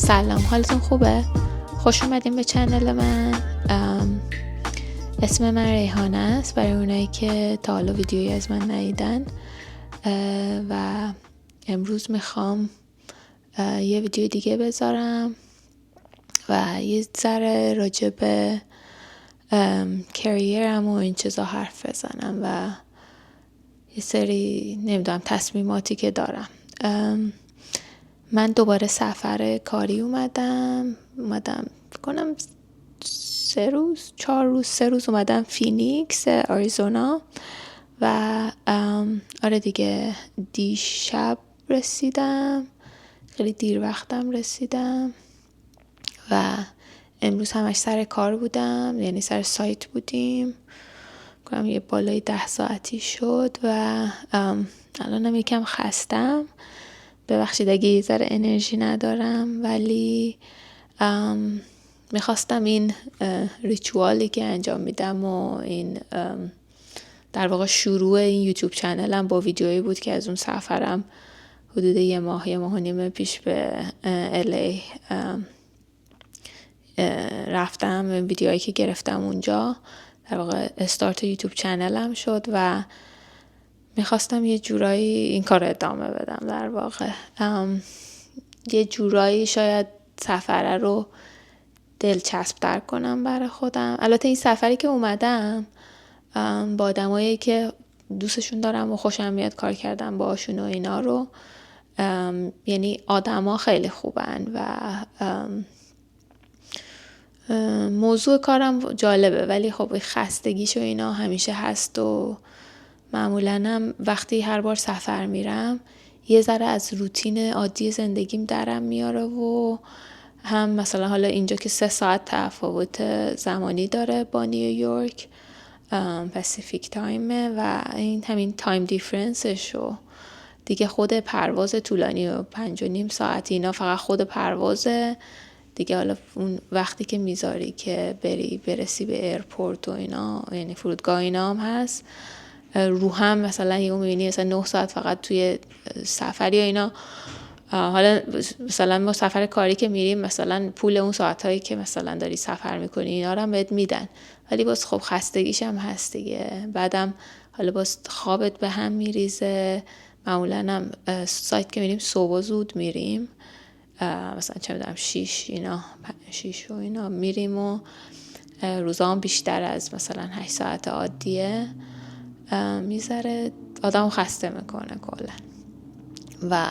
سلام، حالتون خوبه؟ خوش اومدین به چنل من. اسم من ریحانه است برای اونایی که تا حالا ویدیویی از من ندیدن و امروز میخوام یه ویدیو دیگه بذارم و یه ذره راجع به کریرم و این چیزا حرف بزنم و یه سری نمیدونم تصمیماتی که دارم. من دوباره سفر کاری اومدم کنم 3 روز اومدم فینیکس آریزونا و آره دیگه دیشب رسیدم، خیلی دیر وقتم رسیدم و امروز همش سر کار بودم، یعنی سر سایت بودیم، کنم یه بالای 10 ساعتی شد و الانم یکم خستم. ببخشید اگه یه ذره انرژی ندارم، ولی میخواستم این ریچوالی که انجام میدم و این در واقع شروع این یوتیوب چنلم با ویدیویی بود که از اون سفرم حدود یه ماه و نیم پیش به الی رفتم. ویدیوهایی که گرفتم اونجا در واقع استارت یوتیوب چنلم شد و میخواستم یه جورایی این کار ادامه بدم. در واقع یه جورایی شاید سفره رو دلچسب‌تر کنم برای خودم. البته این سفری که اومدم با آدمایی که دوستشون دارم و خوشم میاد کار کردم باشون و اینا رو، یعنی آدما خیلی خوبن و موضوع کارم جالبه، ولی خب خستگیش و اینا همیشه هست و معمولاً هم وقتی هر بار سفر میرم یه ذره از روتین عادی زندگیم درم میاره و هم مثلا حالا اینجا که 3 ساعت تفاوت زمانی داره با نیویورک، پاسیفیک تایمه و این همین تایم دیفرنسش و دیگه خود پرواز طولانی و 5.5 ساعت اینا فقط خود پروازه دیگه. حالا اون وقتی که میذاری که برسی به ایرپورت و اینا، یعنی فرودگاه اینا هم هست، رو هم مثلا یهو میبینی مثلا 9 ساعت فقط توی سفری و اینا. حالا مثلا ما سفر کاری که میریم مثلا پول اون ساعتایی که مثلا داری سفر میکنی اینا رو هم بهت میدن، ولی باز خب خستگیش هم هست دیگه. بعدم حالا باز خوابت به هم میریزه. معمولا هم سایت که میریم صبح زود میریم، مثلا چه میدونم 6 و اینا میریم و روزا هم بیشتر از مثلا 8 ساعت عادیه، میذاره آدم خسته میکنه کلا. و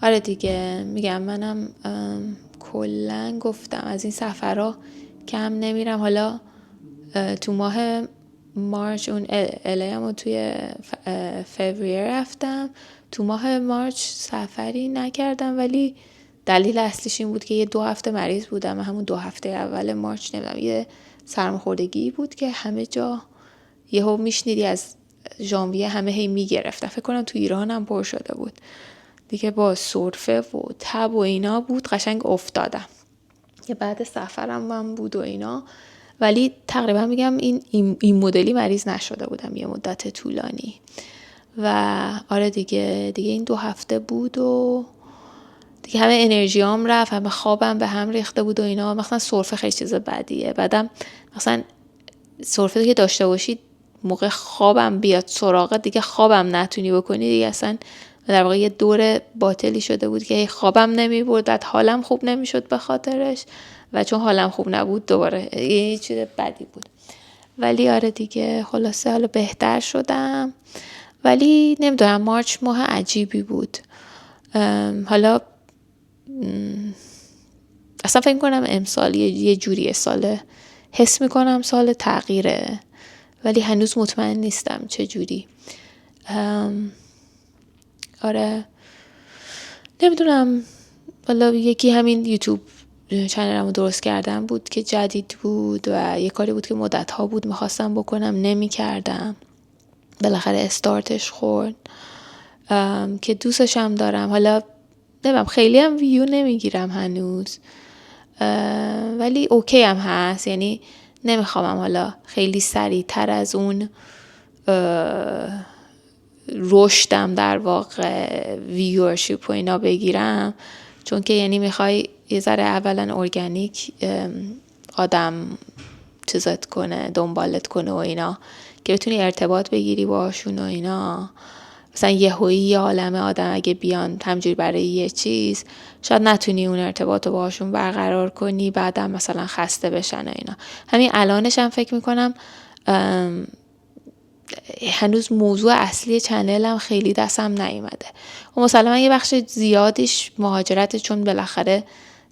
آره دیگه میگم منم کلا گفتم از این سفرها کم نمیرم. حالا تو ماه مارچ اون الیم رو توی فوریه رفتم، تو ماه مارچ سفری نکردم، ولی دلیل اصلیش این بود که یه 2 هفته مریض بودم و همون 2 هفته اول مارچ نمیدونم یه سرماخوردگی بود که همه جا یهو میشنیدی از ژانویه همه هی میگرفتن. فکر کنم تو ایران هم پر شده بود دیگه، با سرفه و تب و اینا بود. قشنگ افتادم که بعد سفرم من بود و اینا، ولی تقریبا میگم این مدلی مریض نشده بودم یه مدت طولانی. و آره دیگه این 2 هفته بود و دیگه همه انرژیام رفت، همه خوابم به هم ریخته بود و اینا. مثلا سرفه خیلی چیز بدیه. بعدم مثلا سرفه که داشته باشید موقع خوابم بیاد سراغ دیگه خوابم نتونی بکنی دیگه، اصلا در واقع یه دور باطلی شده بود که خوابم نمی برد، بعد حالم خوب نمیشد به خاطرش و چون حالم خوب نبود دوباره یه چیز بدی بود. ولی آره دیگه خلاصه حالا بهتر شدم، ولی نمیدونم مارچ ماه عجیبی بود. حالا اصلا فکر کنم امسال یه جوری ساله، حس میکنم سال تغییره، ولی هنوز مطمئن نیستم چه جوری. آره نمیدونم، والا یکی همین یوتیوب چنلمو درست کردم بود که جدید بود و یه کاری بود که مدت ها بود میخواستم بکنم نمی کردم، بالاخره استارتش خورد که دوستشم دارم. حالا نمیدونم خیلی هم ویو نمیگیرم هنوز، ولی اوکی هم هست، یعنی نمیخوام حالا خیلی سریعتر از اون رشدم در واقع ویورشیپ و اینا بگیرم، چون که یعنی میخوای یه ذره اولا ارگانیک آدم چیزت کنه، دنبالت کنه و اینا، که بتونی ارتباط بگیری باشون و اینا. مثلا یه عالمه آدم اگه بیان همجوری برای یه چیز، شاید نتونی اون ارتباط رو باشون برقرار کنی، بعدم مثلا خسته بشن و اینا. همین الانش هم فکر میکنم هنوز موضوع اصلی چنلم خیلی دستم نیومده و مسلما یه بخش زیادیش مهاجرت، چون بالاخره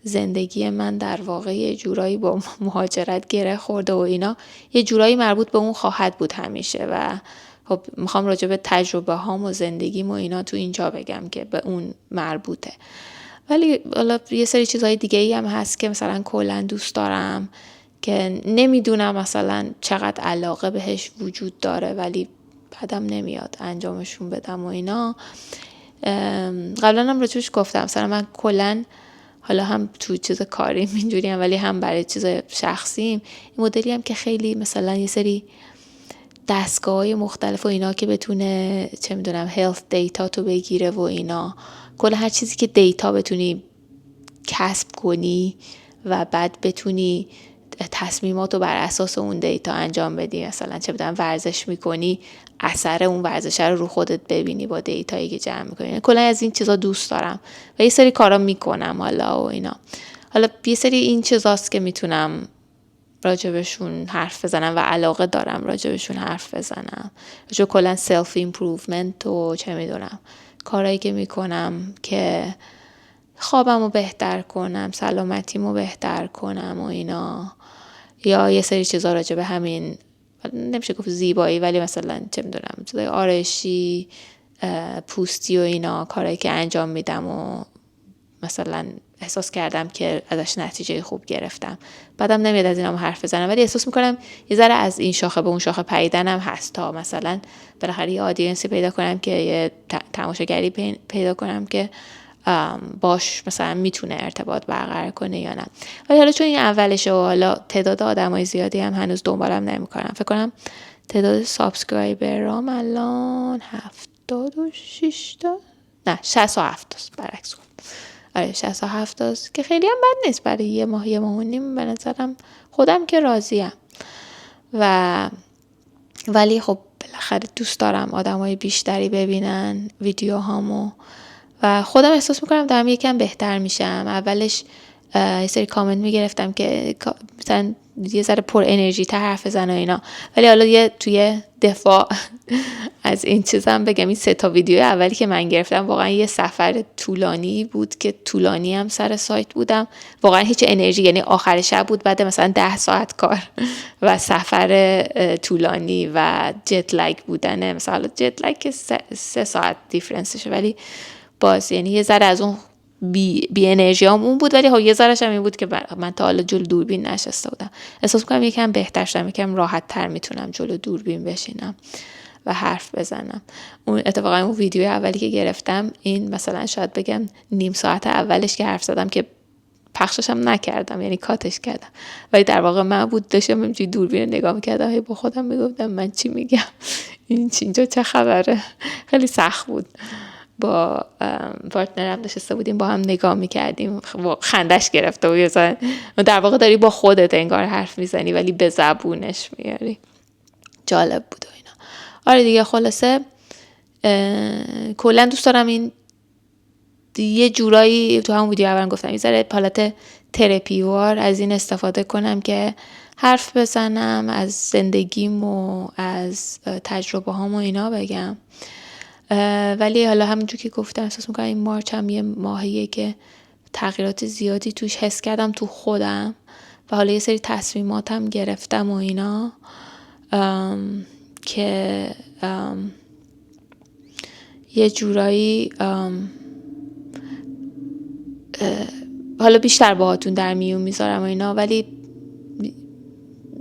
زندگی من در واقع یه جورایی با مهاجرت گره خورده و اینا، یه جورایی مربوط به اون خواهد بود همیشه. و خب میخوام راجع به تجربه هام و زندگیم و اینا تو اینجا بگم که به اون مربوطه. ولی حالا یه سری چیزهای دیگه ای هم هست که مثلا کلا دوست دارم که نمیدونم مثلا چقدر علاقه بهش وجود داره، ولی بعدم نمیاد انجامشون بدم و اینا. قبلا هم راجبش گفتم، مثلا من کلا حالا هم تو چیز کاریم اینجوری هم، ولی هم برای چیز شخصیم این مدلی هم که خیلی مثلا یه سری دستگاه‌های مختلف و اینا که بتونه چه میدونم هلث دیتا تو بگیره و اینا، کلا هر چیزی که دیتا بتونی کسب کنی و بعد بتونی تصمیماتو بر اساس اون دیتا انجام بدی. مثلا چه بدونم ورزش میکنی، اثر اون ورزش رو خودت ببینی با دیتایی که جمع میکنی. کلا از این چیزا دوست دارم و یه سری کارا میکنم حالا و اینا. حالا یه سری این چیزاست که میتونم راجبشون حرف بزنم و علاقه دارم راجبشون حرف بزنم. چون کلا سلف ایمپروومنت و چه میدونم کارهایی که میکنم که خوابمو بهتر کنم، سلامتیمو بهتر کنم و اینا، یا یه سری چیزا راجع به همین نمیشه گفت زیبایی، ولی مثلا چه میدونم چیزای آرایشی، پوستی و اینا، کارهایی که انجام میدم و مثلا احساس کردم که ازش نتیجه خوب گرفتم. بعدم نمیاد از اینام حرف بزنم، ولی احساس میکنم یه ذره از این شاخه به اون شاخه پریدنم هست، تا مثلا بالاخره یه آدینسی پیدا کنم که یه تماشاگری پیدا کنم که باش مثلا میتونه ارتباط برقرار کنه یا نه. ولی حالا چون این اولشه و حالا تعداد آدمای زیادی هم هنوز دنبالم نمیکنم، فکر کنم تعداد سابسکرایبرام الان 76 تا نه 67 است، برعکس کن. آره 67 است که خیلی هم بد نیست برای یه ماه و نیم به نظرم. خودم که راضیم ولی خب بالاخره دوست دارم آدمای بیشتری ببینن ویدیوهامو و خودم احساس میکنم دارم یکم بهتر میشم. اولش یه سری کامنت میگرفتم که مثلا یه ذره پر انرژی تر حرف بزن و اینا، ولی حالا توی دفاع از این چیزم بگم، این 3 تا ویدیو اولی که من گرفتم واقعا یه سفر طولانی بود که طولانی هم سر سایت بودم، واقعا هیچ انرژی، یعنی آخر شب بود بعد مثلا 10 ساعت کار و سفر طولانی و جت لگ بودنه. مثلا جت لگ که 3 ساعت دیفرنسشه، ولی باز یعنی یه ذره از اون بی انرژی هم اون بود، ولی یه ذرهش هم این بود که من تا حالا جلو دوربین نشسته بودم. احساس میکنم یکم بهتر شدم، یکم راحت تر میتونم جلو دوربین بشینم و حرف بزنم. اتفاقا اون ویدیو اولی که گرفتم، این مثلا شاید بگم نیم ساعت اولش که حرف زدم که پخشش هم نکردم، یعنی کاتش کردم، ولی در واقع من بود داشتم اینجوری دوربین نگاه میکردم، هی با خودم میگفتم من چی میگم، اینجا چه خبره. خیلی سخت بود. با پارتنرم نشسته بودیم با هم نگاه میکردیم، خندش گرفته و در واقع داری با خودت انگار حرف میزنی ولی به زبونش میاری. جالب بود و اینا. آره دیگه، خلاصه کلا دوست دارم این یه جورایی تو هم ویدیو اول گفتم یه ذره حالت تراپی وار از این استفاده کنم که حرف بزنم از زندگیم و از تجربه هام و اینا بگم. ولی حالا همونجور که گفتم احساس میکنم این مارچ هم یه ماهیه که تغییرات زیادی توش حس کردم تو خودم و حالا یه سری تصمیماتم گرفتم و اینا که یه جورایی حالا بیشتر باهاتون در میون میذارم و اینا، ولی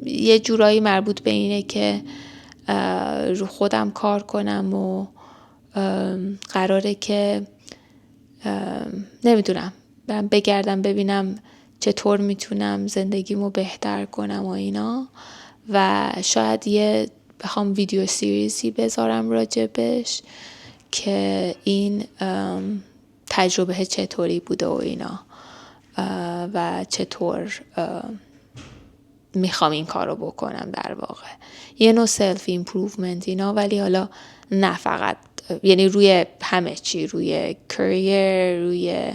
یه جورایی مربوط به اینه که رو خودم کار کنم و قراره که نمیدونم بگردم ببینم چطور میتونم زندگیمو بهتر کنم و اینا، و شاید بخوام ویدیو سیریزی بذارم راجبش که این تجربه چطوری بوده و اینا. و چطور میخوام این کار رو بکنم. در واقع یه نوع سلف ایمپروومنت اینا، ولی حالا نه فقط، یعنی روی همه چی، روی کریر، روی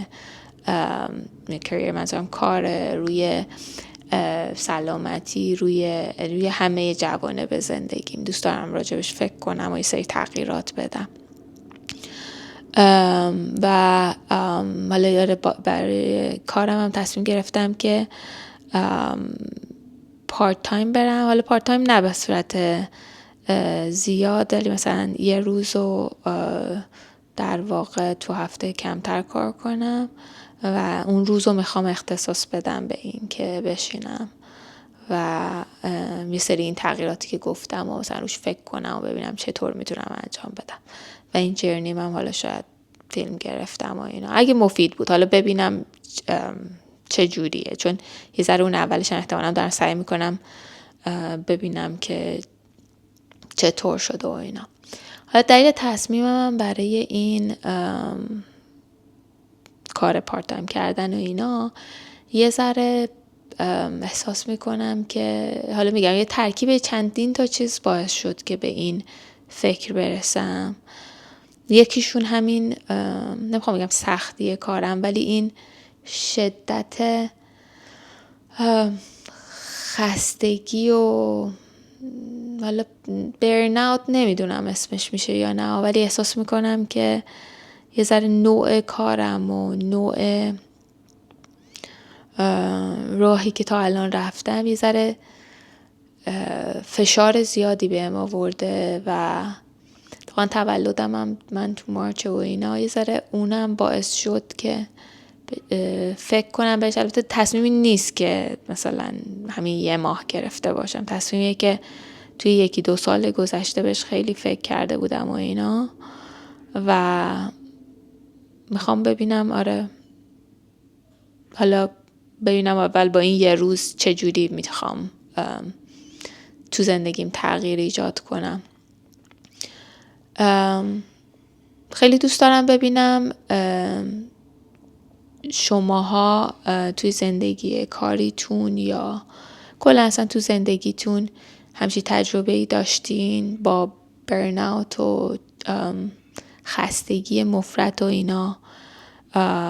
کریر منظورم کار، روی سلامتی، روی همه جوانب زندگیم دوست دارم راجبش فکر کنم و یه سری تغییرات بدم. و حالا برای کارم هم تصمیم گرفتم که پارت تایم برم. حالا پارت تایم نه به صورت زیاد، ولی مثلا یه روزو در واقع تو هفته کمتر کار کنم و اون روزو میخوام اختصاص بدم به این که بشینم و یه سری این تغییراتی که گفتم و مثلا روش فکر کنم و ببینم چطور میتونم انجام بدم. و این جرنی من حالا شاید فیلم گرفتم و اینا، اگه مفید بود حالا ببینم چه جوریه، چون یه ذره اون اولش احتمالاً دارم سعی میکنم ببینم که چطور شده و اینا. حالا دلیل تصمیمم برای این کار پارت تایم کردن و اینا، یه ذره احساس میکنم که حالا میگم یه ترکیب چندین تا چیز باعث شد که به این فکر برسم. یکیشون همین نمیخوام بگم سختی کارم، ولی این شدت خستگی و حالا برن اوت نمیدونم اسمش میشه یا نه، ولی احساس میکنم که یه ذره نوع کارم و نوع راهی که تا الان رفتم یه ذره فشار زیادی بهم آورده و طبعا تولدم من تو مارچ و اینا، یه ذره اونم باعث شد که فکر کنم بهش. البته تصمیمی نیست که مثلا همین یه ماه گرفته باشم، تصمیمیه که توی 1-2 سال گذشته بهش خیلی فکر کرده بودم و اینا و میخوام ببینم، آره حالا ببینم اول با این یه روز چجوری میخوام تو زندگیم تغییر ایجاد کنم. خیلی دوست دارم ببینم شماها توی زندگی کاریتون یا کلا اصلا تو زندگیتون همچین تجربه‌ای داشتین با برن اوت و خستگی مفرط و اینا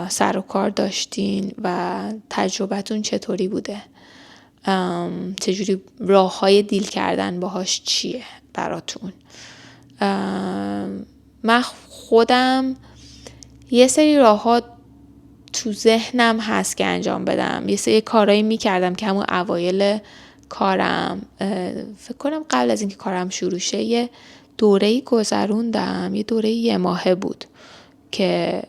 سر و کار داشتین و تجربتون چطوری بوده؟ چجوری راه‌های دیل کردن باهاش چیه براتون؟ من خودم یه سری راه‌ها تو ذهنم هست که انجام بدم. یه سری کارایی میکردم که همون اوایل کارم، فکر کنم قبل از اینکه کارم شروع شه، یه دوره‌ای گذروندم. یه دوره 1 ماهه بود که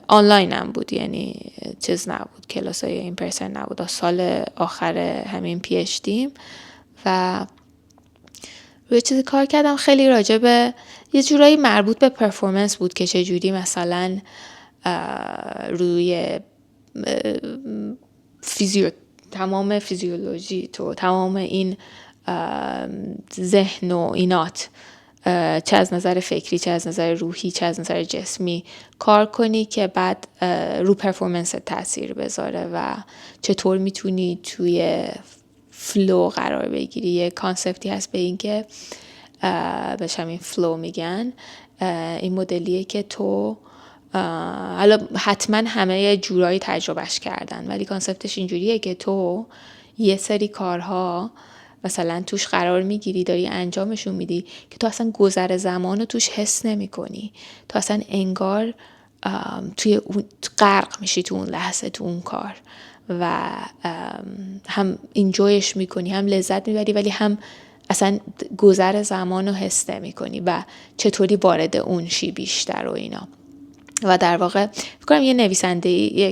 آنلاین هم بود، یعنی چیز نبود، کلاسای این پرسن نبود. سال آخر همین پی اچ دیم و روی چیزی کار کردم خیلی راجع به یه جورایی مربوط به پرفورمنس بود که چجوری مثلا روی تمام فیزیولوژی تو تمام این ذهن و اینات، چه از نظر فکری، چه از نظر روحی، چه از نظر جسمی کار کنی که بعد رو پرفورمنس تاثیر بذاره و چطور میتونی توی فلو قرار بگیری. یه کانسپتی هست به این که بهش همین فلو میگن. این مدلیه که تو حالا حتما همه یه جورایی تجربهش کردن، ولی کانسپتش اینجوریه که تو یه سری کارها مثلا توش قرار میگیری، داری انجامشون میدی که تو اصلا گذر زمان رو توش حس نمی کنی. تو اصلا انگار توی اون غرق میشی تو اون لحظه، تو اون کار و هم انجویش میکنی، هم لذت میبری، ولی هم اصلا گذر زمان رو حس نمی کنی و چطوری وارد اون شی بیشتر و اینا. و در واقع فکر کنم یه نویسنده یه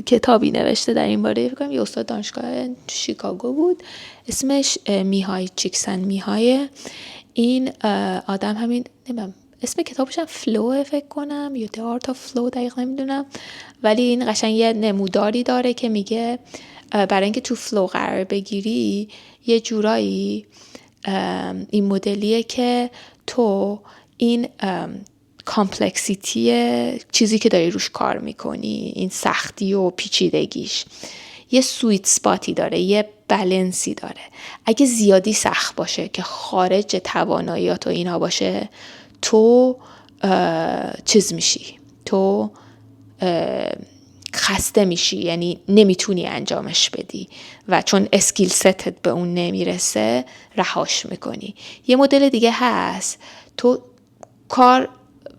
کتابی نوشته در این باره، فکر کنم یه استاد دانشگاه شیکاگو بود، اسمش میهای چیکسن میهای. این آدم همین نمیدونم اسم کتابش هم فلو فکر کنم یا The Art of Flow، دقیق نمیدونم، ولی این قشنگ یه نموداری داره که میگه برای اینکه تو فلو قرار بگیری یه جورایی این مدلیه که تو این کامپلکسیتی چیزی که داری روش کار میکنی، این سختی و پیچیدگیش یه سویت سپاتی داره، یه بالانسی داره. اگه زیادی سخت باشه که خارج تواناییات و اینا باشه، تو چیز میشی، تو خسته میشی، یعنی نمیتونی انجامش بدی و چون اسکیل ستت به اون نمیرسه رهاش میکنی. یه مدل دیگه هست، تو کار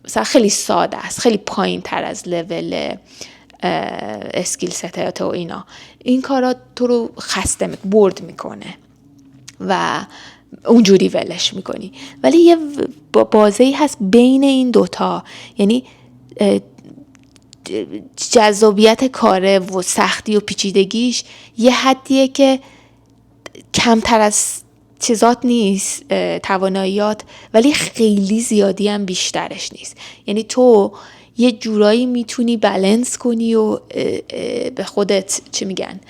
مثلا خیلی ساده است، خیلی پایین تر از لول اسکیل ستت و اینا، این کارا تو رو خسته برد میکنه و اونجوری ولش میکنی. ولی یه بازه‌ای هست بین این دوتا، یعنی جذابیت کاره و سختی و پیچیدگیش یه حدیه که کمتر از چیزات نیست، تواناییات، ولی خیلی زیادی هم بیشترش نیست. یعنی تو یه جورایی میتونی بالانس کنی و به خودت چی میگن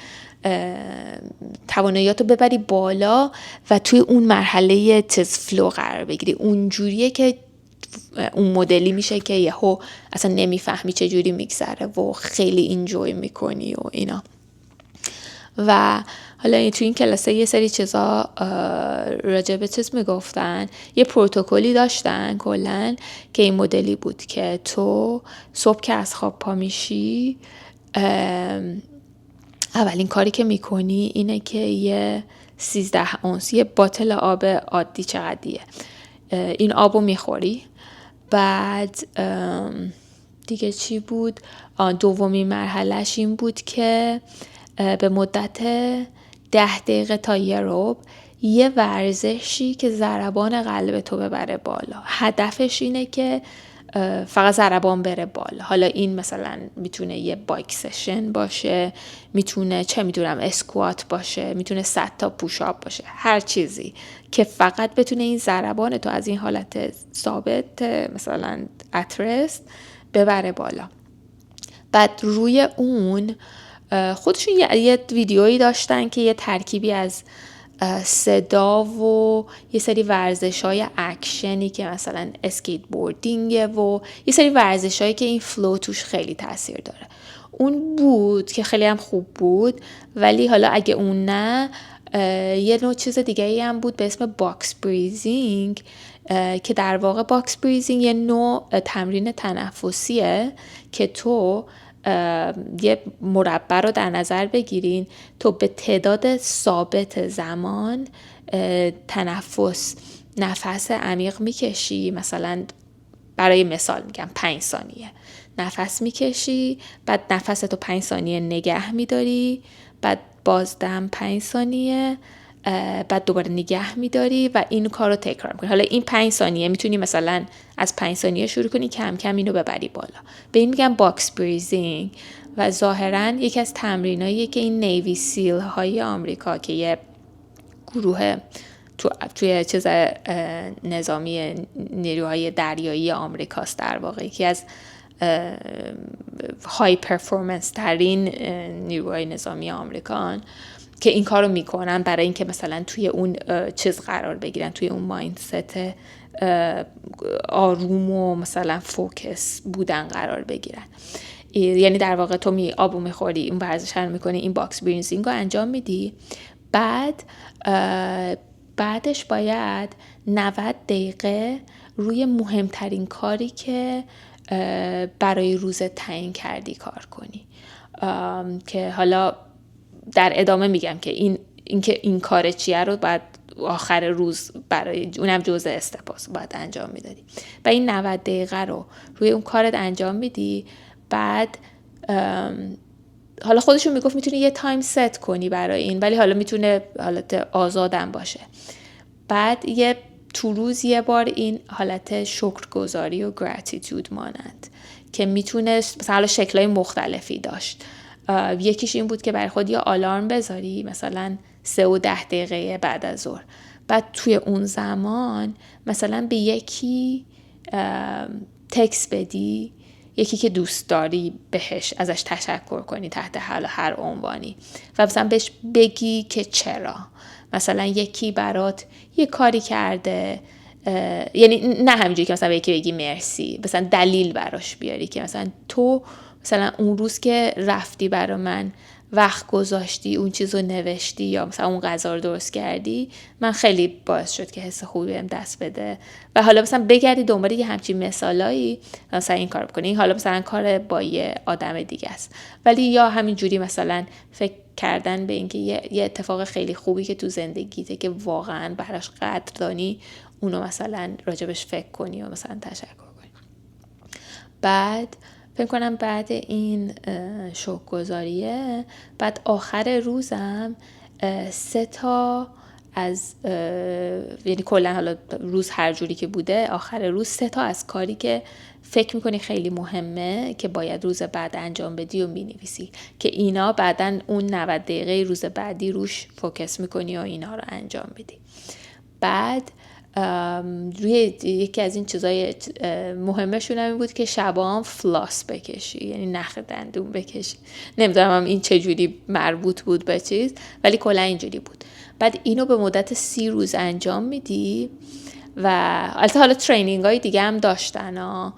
تواناییاتو ببری بالا و توی اون مرحله چیز فلو قرار بگیری. اون جوریه که اون مدلی میشه که یهو اصلا نمیفهمی چه جوری میگذره و خیلی اینجوی میکنی و اینا. و حالا تو این کلاسه یه سری چیزا راجع به چیز میگفتن، یه پروتکلی داشتن کلن که این مدلی بود که تو صبح که از خواب پا میشی، اولین کاری که میکنی اینه که یه 13 اونس، یه باتل آب عادی چقدریه، این آبو میخوری. بعد دیگه چی بود؟ دومی مرحلهش این بود که به مدت 10 دقیقه تا یه ربع یه ورزشی که ضربان قلب تو ببره بالا. هدفش اینه که فقط ضربان بره بالا. حالا این مثلا میتونه یه بایک سشن باشه، میتونه چه میدونم اسکوات باشه، میتونه 100 تا پوشاپ باشه، هر چیزی که فقط بتونه این ضربان تو از این حالت ثابت مثلا اترست ببره بالا. بعد روی اون خودشون یه ویدیویی داشتن که یه ترکیبی از صدا و یه سری ورزش‌های اکشنی که مثلا اسکیت بوردینگه و یه سری ورزش‌هایی که این فلو توش خیلی تاثیر داره. اون بود که خیلی هم خوب بود. ولی حالا اگه اون نه، یه نوع چیز دیگه‌ای هم بود به اسم باکس بریزینگ که در واقع باکس بریزینگ یه نوع تمرین تنفسیه که تو یه مربع رو در نظر بگیرین، تو به تعداد ثابت زمان نفس عمیق میکشی، مثلا برای مثال میگم 5 ثانیه نفس میکشی، بعد نفستو 5 ثانیه نگه میداری، بعد بازدم 5 ثانیه، بعد دوباره نگه میداری و این کار رو تکرار میکنی. حالا این 5 ثانیه میتونی مثلا از 5 ثانیه شروع کنی، کم کم اینو ببری بالا. به این میگن باکس بریزینگ و ظاهرا یکی از تمریناییه که این نیوی سیل های آمریکا که یه گروه توی چیز نظامی نیروهای دریایی آمریکاست، در واقع یکی از های پرفورمنس ترین نیروهای نظامی آمریکان که این کارو میکنن برای اینکه مثلا توی اون چیز قرار بگیرن، توی اون مایندست آروم و مثلا فوکس بودن قرار بگیرن. یعنی در واقع تو آبو میخوری، اون ورزش رو میکنی، این باکس بریزینگ رو انجام میدی، بعدش باید 90 دقیقه روی مهمترین کاری که برای روزت تعیین کردی کار کنی. که حالا در ادامه میگم که این کار چیه رو بعد آخر روز برای اونم جزء استپاس باید انجام میدادی و این 90 دقیقه رو روی اون کارت انجام میدی. بعد حالا خودشون میگفت میتونی یه تایم ست کنی برای این، ولی حالا میتونه حالت آزادم باشه. بعد تو روز یه بار این حالت شکرگزاری و گراتیتود مانند که میتونه مثلا شکل‌های مختلفی داشت. یکیش این بود که برای خود یه آلارم بذاری مثلا 3 و 10 دقیقه بعد از ظهر، بعد توی اون زمان مثلا به یکی تکست بدی، یکی که دوست داری بهش ازش تشکر کنی تحت هر عنوانی و مثلا بهش بگی که چرا. مثلا یکی برات یه کاری کرده، یعنی نه همینجوری که مثلا به یکی بگی مرسی، مثلا دلیل براش بیاری که مثلا تو مثلا اون روز که رفتی برا من وقت گذاشتی، اون چیزو نوشتی یا مثلا اون غذا رو درست کردی، من خیلی باعث شد که حس خوبی بهم دست بده. و حالا مثلا بگردی دنبال یه همچین مثالایی مثلا این کار بکنی، حالا مثلا کار با یه آدم دیگه است، ولی یا همینجوری مثلا فکر کردن به اینکه یه اتفاق خیلی خوبی که تو زندگیته که واقعا براش قدردانی، اونو مثلا راجبش فکر کنی و مثلا تشکر کنی. بعد فکر کنم بعد این شکرگزاریه، بعد آخر روزم 3 تا از یعنی کلا حالا روز هر جوری که بوده، آخر روز 3 تا از کاری که فکر میکنی خیلی مهمه که باید روز بعد انجام بدی و مینویسی که اینا بعدن اون 90 دقیقه روز بعدی روش فوکس میکنی و اینا رو انجام بدی. بعد روی یکی از این چیزای مهمشون هم بود که شبام فلاس بکشی، یعنی نخ دندون بکشی. نمیدونم این چجوری مربوط بود به چیز، ولی کلا اینجوری بود. بعد اینو به مدت 30 روز انجام میدی و البته حالا ترینینگ های دیگه هم داشتن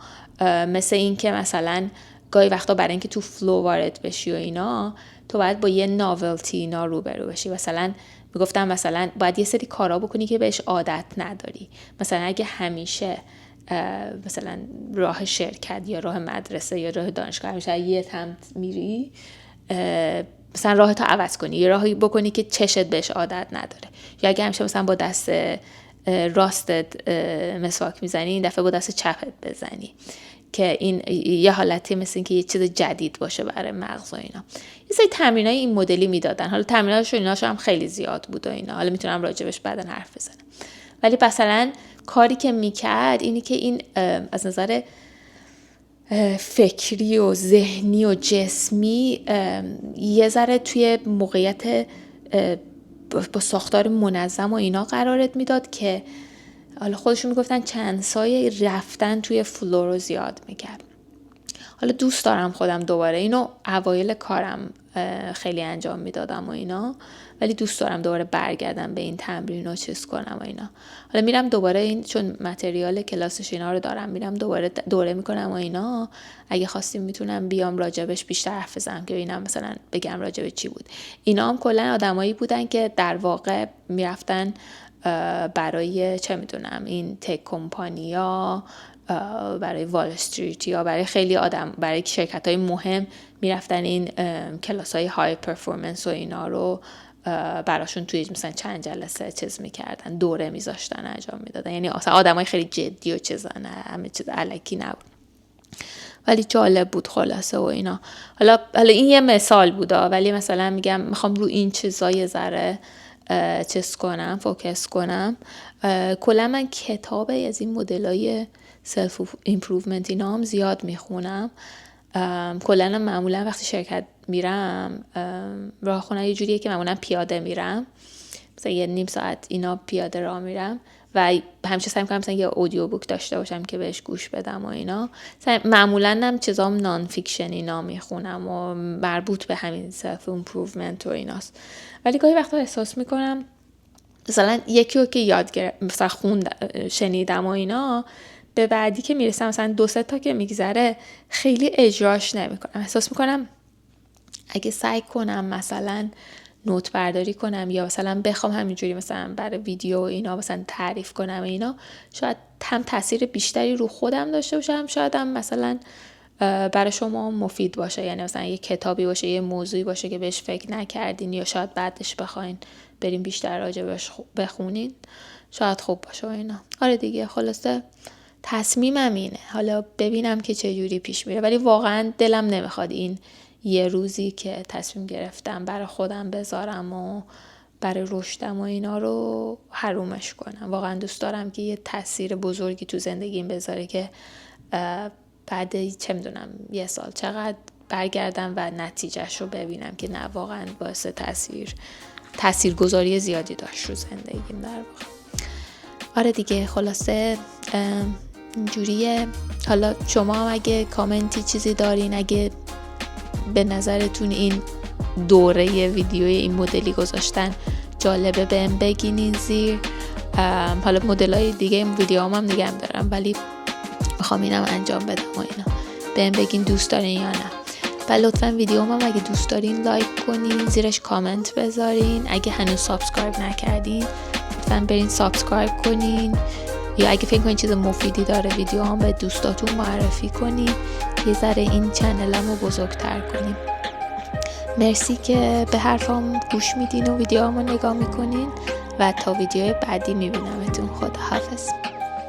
مثل این که مثلا گاهی وقتا برای اینکه تو فلو وارد بشی و اینا، تو باید با یه ناولتی اینا روبرو بشی. مثلا میگفتم مثلا باید یه سری کارا بکنی که بهش عادت نداری. مثلا اگه همیشه مثلا راه شرکت یا راه مدرسه یا راه دانشگاه همیشه یه سمت میری، مثلا راهتو عوض کنی، یه راهی بکنی که چشت بهش عادت نداره. یا اگه همیشه مثلا با دست راستت مسواک میزنی، این دفعه با دست چپت بزنی، که این یه حالتی مثل این که یه چیز جدید باشه برای مغز و اینا. یه سری تمرینای این مدلی میدادن. حالا تمریناشو ایناشو هم خیلی زیاد بود و اینا، حالا میتونم راجبش بعدن حرف بزنم. ولی مثلا کاری که میکرد اینی که این از نظر فکری و ذهنی و جسمی یه ذره توی موقعیت با ساختار منظم و اینا قرارت میداد که حالا خودشون میگفتن چانسای رفتن توی فلو رو زیاد میکرد. حالا دوست دارم خودم دوباره اینو اوایل کارم خیلی انجام میدادم و اینا، ولی دوست دارم دوباره برگردم به این تمرین و چیز کنم و اینا. حالا میرم دوباره این، چون متریال کلاسش اینا رو دارم، میرم دوباره دوره میکنم و اینا. اگه خواستیم میتونم بیام راجبش بیشتر حرف بزنم که ببینم مثلا بگم راجب چی بود. اینا هم کلا آدمایی بودن که در واقع میرفتن برای چه میدونم این تک کمپانیا، برای وال استریت یا برای خیلی آدم، برای شرکت های مهم میرفتن این کلاس های های پرفورمنس و اینا رو براشون توی مثلا چند جلسه چیز میکردن، دوره میذاشتن انجام میدادن. یعنی اصلا آدم های خیلی جدی و چیزانه، همه چیز الکی نبود، ولی جالب بود خلاصه و اینا. حالا این یه مثال بوده، ولی مثلا میگم میخوام رو این چیزای ذره چیز کنم، فوکس کنم. کلا من کتاب از این مدلای سلف ایمپروومنت اینا هم زیاد میخونم. کلا معمولا وقتی شرکت میرم راه خونه یه جوریه که معمولا پیاده میرم، مثلا یه نیم ساعت اینا پیاده راه میرم و همیشه سعی میکنم مثلا یه اودیو بوک داشته باشم که بهش گوش بدم و اینا. معمولا هم چیزام نان فیکشن اینا میخونم و مربوط به همین سلف ایمپروومنت و ایناست. ولی گاهی وقتا احساس میکنم مثلا یکی رو که یاد گرفتم، مثلا شنیدم و اینا، به بعدی که میرسم مثلا 2-3 تا که میگذره خیلی اجراش نمیکنم. احساس میکنم اگه سعی کنم مثلا نوت برداری کنم یا مثلا بخوام همینجوری مثلا برای ویدیو اینا مثلا تعریف کنم اینا، شاید هم تاثیر بیشتری رو خودم داشته باشه، هم شاید هم مثلا برای شما مفید باشه. یعنی مثلا یه کتابی باشه، یه موضوعی باشه که بهش فکر نکردین یا شاید بعدش بخواین بریم بیشتر راجبش بخونین، شاید خوب باشه و اینا. آره دیگه، خلاصه تصمیمم اینه، حالا ببینم که چه جوری پیش میره. ولی واقعا دلم نمیخواد این یه روزی که تصمیم گرفتم برای خودم بذارم و برای رشدم و اینا رو حرومش کنم. واقعا دوست دارم که یه تاثیر بزرگی تو زندگیم بذاره که بعد چه میدونم یه سال چقدر برگردم و نتیجهش رو ببینم که نه واقعا باعث تاثیرگذاری زیادی داشت رو زندگیم در واقع. آره دیگه، خلاصه اینجوریه. حالا شما هم اگه کامنتی چیزی دارین، اگه به نظرتون این دوره ویدیوی این مدلی گذاشتن جالبه، بهم بگین این زیر. حالا مدل‌های دیگه ویدیوام هم نگم دارم، ولی میخوام اینم انجام بدم و اینا. بهم بگین دوست دارین یا نه. و لطفا ویدیوم هم اگه دوست دارین لایک کنین، زیرش کامنت بذارین. اگه هنوز سابسکرایب نکردین لطفا برین سابسکرایب کنین، یا اگه فکر کنین چیز مفیدی داره ویدیو هم به دوستاتون معرفی کنین، یه ذره این چنلمو بزرگتر کنین. مرسی که به حرفام گوش میدین و ویدیوامو نگاه میکنین و تا ویدیوی بعدی میبینمتون. خداحافظ.